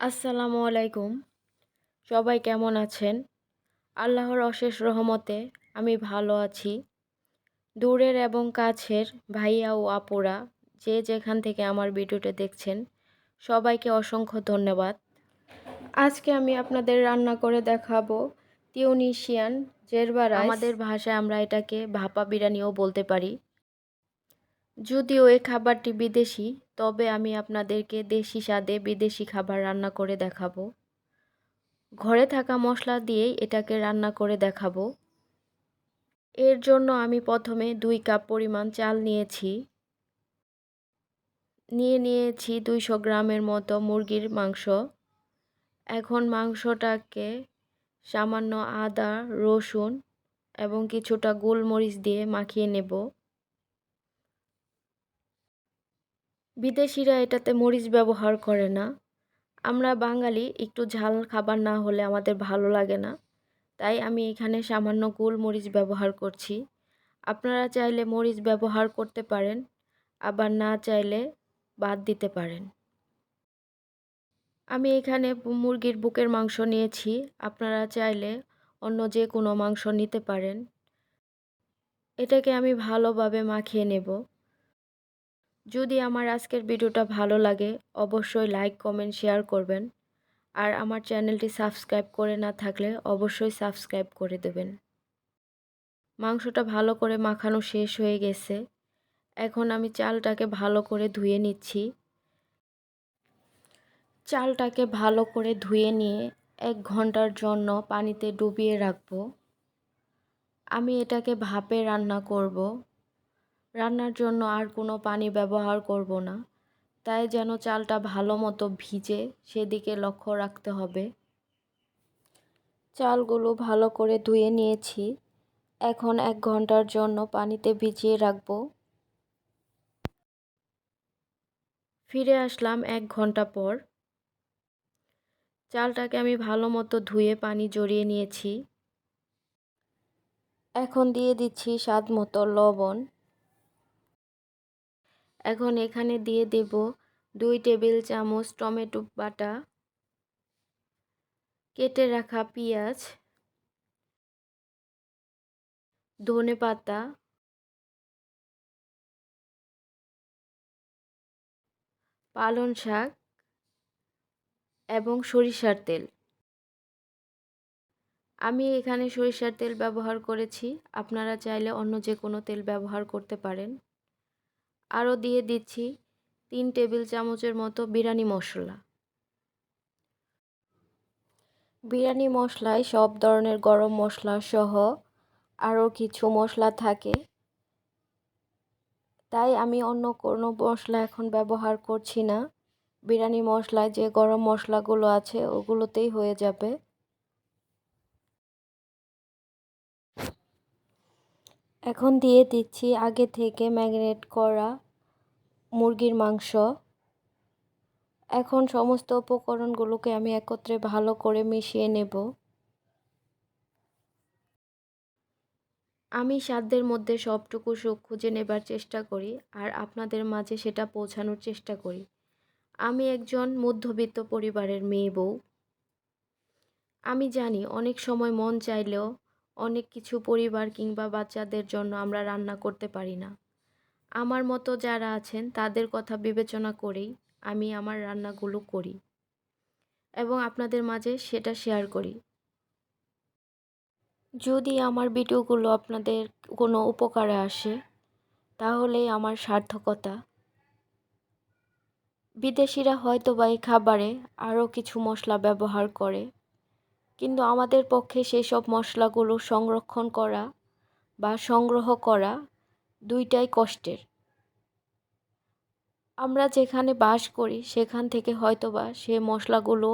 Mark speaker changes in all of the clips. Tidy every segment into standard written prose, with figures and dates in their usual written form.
Speaker 1: আসসালামু আলাইকুম। সবাই কেমন আছেন? আল্লাহর অশেষ রহমতে আমি ভালো আছি। দূরের এবং কাছের ভাইয়া ও আপুরা যে যেখান থেকে আমার ভিডিওটা দেখছেন, সবাইকে অসংখ্য ধন্যবাদ। আজকে আমি আপনাদের রান্না করে দেখাবো তিউনিসিয়ান জেরবা রাইস। আমাদের ভাষায় আমরা এটাকে ভাপা বিরিয়ানিও বলতে পারি। যদিও এই খাবারটি বিদেশি, তবে আমি আপনাদেরকে দেশি স্বাদে বিদেশি খাবার রান্না করে দেখাবো। ঘরে থাকা মশলা দিয়েই এটাকে রান্না করে দেখাবো। এর জন্য আমি প্রথমে 2 কাপ পরিমাণ চাল নিয়েছি। নিয়েছি 200 গ্রামের মতো মুরগির মাংস। এখন মাংসটাকে সামান্য আদা, রসুন এবং কিছুটা গোলমরিচ দিয়ে মাখিয়ে নেব। বিদেশিরা এটাতে মরিচ ব্যবহার করে না। আমরা বাঙালি একটু ঝাল খাবার না হলে আমাদের ভালো লাগে না। তাই আমি এখানে সামান্য গোলমরিচ ব্যবহার করছি। আপনারা চাইলে মরিচ ব্যবহার করতে পারেন, আবার না চাইলে বাদ দিতে পারেন। আমি এখানে মুরগির বুকের মাংস নিয়েছি। আপনারা চাইলে অন্য যে কোনো মাংস নিতে পারেন। এটাকে আমি ভালোভাবে মাখিয়ে নেব। যদি আমার আজকের ভিডিওটা ভালো লাগে, অবশ্যই লাইক, কমেন্ট, শেয়ার করবেন। আর আমার চ্যানেলটি সাবস্ক্রাইব করে না থাকলে অবশ্যই সাবস্ক্রাইব করে দেবেন। মাংসটা ভালো করে মাখানো শেষ হয়ে গেছে। এখন আমি চালটাকে ভালো করে ধুয়ে নিচ্ছি। চালটাকে ভালো করে ধুয়ে নিয়ে 1 ঘন্টার জন্য পানিতে ডুবিয়ে রাখবো। আমি এটাকে ভাপে রান্না করব। রান্নার জন্য আর কোনো পানি ব্যবহার করব না। তাই যেন চালটা ভালো মতো ভিজে সেদিকে লক্ষ্য রাখতে হবে। চালগুলো ভালো করে ধুয়ে নিয়েছি। এখন 1 ঘন্টার জন্য পানিতে ভিজিয়ে রাখবো। ফিরে আসলাম 1 ঘন্টা পর। চালটাকে আমি ভালো মতো ধুয়ে পানি ঝরিয়ে নিয়েছি। এখন দিয়ে দিচ্ছি স্বাদ মতো লবণ। এখন এখানে দিয়ে দেব 2 টেবিল চামচ টমেটো বাটা, কেটে রাখা পেঁয়াজ, ধনেপাতা, পালং শাক এবং সরিষার তেল। আমি এখানে সরিষার তেল ব্যবহার করেছি। আপনারা চাইলে অন্য যে কোনো তেল ব্যবহার করতে পারেন। আরও দিয়ে দিচ্ছি 3 টেবিল চামচের মতো বিরিয়ানি মশলা। বিরিয়ানি মশলায় সব ধরনের গরম মশলা সহ আরও কিছু মশলা থাকে। তাই আমি অন্য কোনো মশলা এখন ব্যবহার করছি না। বিরিয়ানি মশলায় যে গরম মশলাগুলো আছে ওগুলোতেই হয়ে যাবে। এখন দিয়ে দিচ্ছি আগে থেকে ম্যারিনেট করা মুরগির মাংস। এখন সমস্ত উপকরণগুলোকে আমি একত্রে ভালো করে মিশিয়ে নেব। আমি সাধ্যের মধ্যে সবটুকু সুখ খুঁজে নেবার চেষ্টা করি আর আপনাদের মাঝে সেটা পৌঁছানোর চেষ্টা করি। আমি একজন মধ্যবিত্ত পরিবারের মেয়ে বউ। আমি জানি অনেক সময় মন চাইলেও অনেক কিছু পরিবার কিংবা বাচ্চাদের জন্য আমরা রান্না করতে পারি না। আমার মতো যারা আছেন তাদের কথা বিবেচনা করেই আমি আমার রান্নাগুলো করি এবং আপনাদের মাঝে সেটা শেয়ার করি। যদি আমার ভিডিওগুলো আপনাদের কোনো উপকারে আসে, তাহলেই আমার সার্থকতা। বিদেশিরা হয়তোবা এই খাবারে আরও কিছু মশলা ব্যবহার করে, কিন্তু আমাদের পক্ষে সেসব মশলাগুলো সংরক্ষণ করা বা সংগ্রহ করা দুইটাই কষ্টের। আমরা যেখানে বাস করি সেখান থেকে হয়তোবা সে মশলাগুলো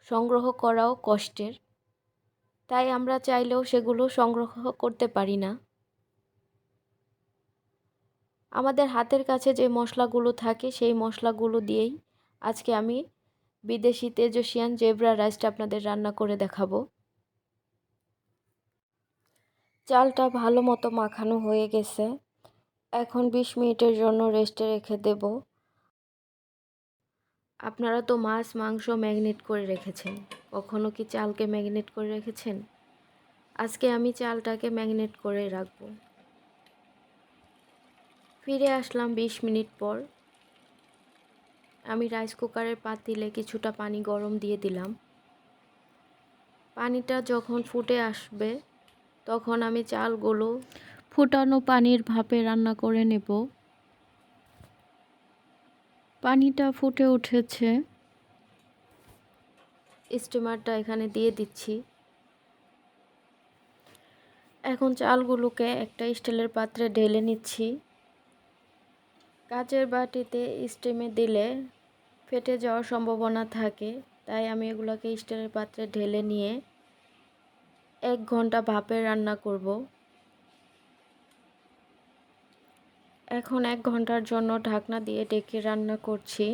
Speaker 1: সংগ্রহ করাও কষ্টের। তাই আমরা চাইলেও সেগুলো সংগ্রহ করতে পারি না। আমাদের হাতের কাছে যে মশলাগুলো থাকে সেই মশলাগুলো দিয়েই আজকে আমি বিদেশি তেজস্বিয়ান জেব্রা রাইসটা আপনাদের রান্না করে দেখাবো। চালটা ভালো মতো মাখানো হয়ে গেছে। এখন 20 মিনিটের জন্য রেস্টে রেখে দেব। আপনারা তো মাছ মাংস ম্যারিনেট করে রেখেছেন, কখনো কি চালকে ম্যারিনেট করে রেখেছেন? আজকে আমি চালটাকে ম্যারিনেট করে রাখবো। ফিরে আসলাম 20 মিনিট পর। আমি রাইস কুকারের পাতিলে কিছুটা পানি গরম দিয়ে দিলাম। পানিটা যখন ফুটে আসবে তখন আমি চালগুলো ফুটানো পানির ভাপে রান্না করে নেব। পানিটা ফুটে উঠেছে, স্টিমারটা এখানে দিয়ে দিচ্ছি। এখন চালগুলোকে একটা স্টিলের পাত্রে ঢেলে নিচ্ছি। কাচের বাটিতে স্টিমে দিলে ফেটে যাওয়ার সম্ভাবনা থাকে, তাই আমি এগুলোকে স্টিলের পাত্রে ঢেলে নিয়ে 1 ঘন্টা ভাপে রান্না করব। এখন 1 ঘন্টার জন্য ঢাকনা দিয়ে ঢেকে রান্না করছি।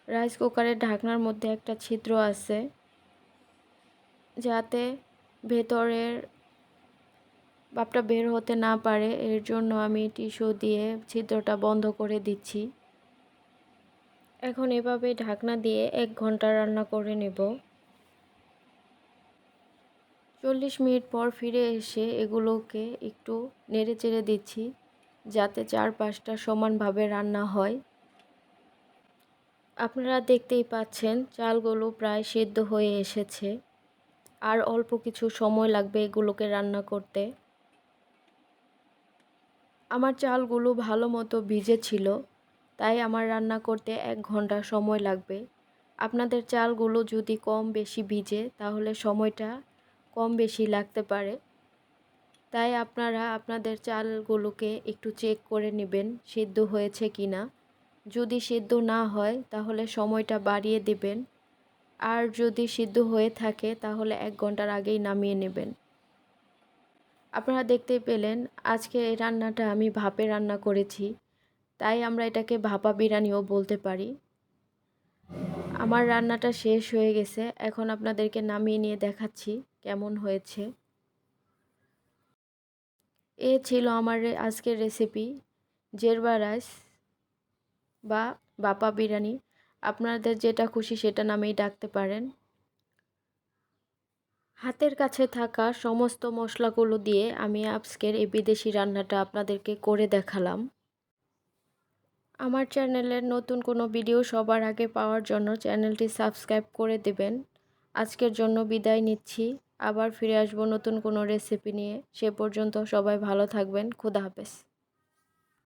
Speaker 1: রাইস কুকারের ঢাকনার মধ্যে একটা ছিদ্র আছে, যাতে ভেতরের ভাপটা বের হতে না পারে, এর জন্য আমি টিস্যু দিয়ে ছিদ্রটা বন্ধ করে দিচ্ছি। এখন এভাবে ঢাকনা দিয়ে 1 ঘন্টা রান্না করে নেব। 40 মিনিট পর ফিরে এসে এগুলোকে একটু নেড়ে চেড়ে দিচ্ছি, যাতে চারপাশটা সমানভাবে রান্না হয়। আপনারা দেখতেই পাচ্ছেন চালগুলো প্রায় সিদ্ধ হয়ে এসেছে, আর অল্প কিছু সময় লাগবে এগুলোকে রান্না করতে। আমার চালগুলো ভালো মতো ভিজেছিল, তাই আমার রান্না করতে 1 ঘন্টা সময় লাগবে। আপনাদের চালগুলো যদি কম বেশি ভিজে তাহলে সময়টা কম বেশি লাগতে পারে, তাই আপনারা আপনাদের চালগুলোকে একটু চেক করে নেবেন সিদ্ধ হয়েছে কিনা। যদি সিদ্ধ না হয় তাহলে সময়টা বাড়িয়ে দেবেন, আর যদি সিদ্ধ হয়ে থাকে তাহলে 1 ঘন্টার আগেই নামিয়ে নেবেন। আপনারা দেখতেই পেলেন আজকে এই রান্নাটা আমি ভাপে রান্না করেছি, তাই আমরা এটাকে ভাপা বিরিয়ানিও বলতে পারি। আমার রান্নাটা শেষ হয়ে গেছে, এখন আপনাদেরকে নামিয়ে নিয়ে দেখাচ্ছি কেমন হয়েছে। এ ছিল আমার আজকের রেসিপি, জেরবা রাইস বা ভাপা বিরিয়ানি। আপনাদের যেটা খুশি সেটা নামেই ডাকতে পারেন। হাতের কাছে থাকা সমস্ত মশলাগুলো দিয়ে আমি আজকের এই বিদেশি রান্নাটা আপনাদেরকে করে দেখালাম। আমার চ্যানেলের নতুন কোনো ভিডিও সবার আগে পাওয়ার জন্য চ্যানেলটি সাবস্ক্রাইব করে দেবেন। আজকের জন্য বিদায় নিচ্ছি, আবার ফিরে আসবো নতুন কোনো রেসিপি নিয়ে। সে পর্যন্ত সবাই ভালো থাকবেন। খোদা হাফেজ।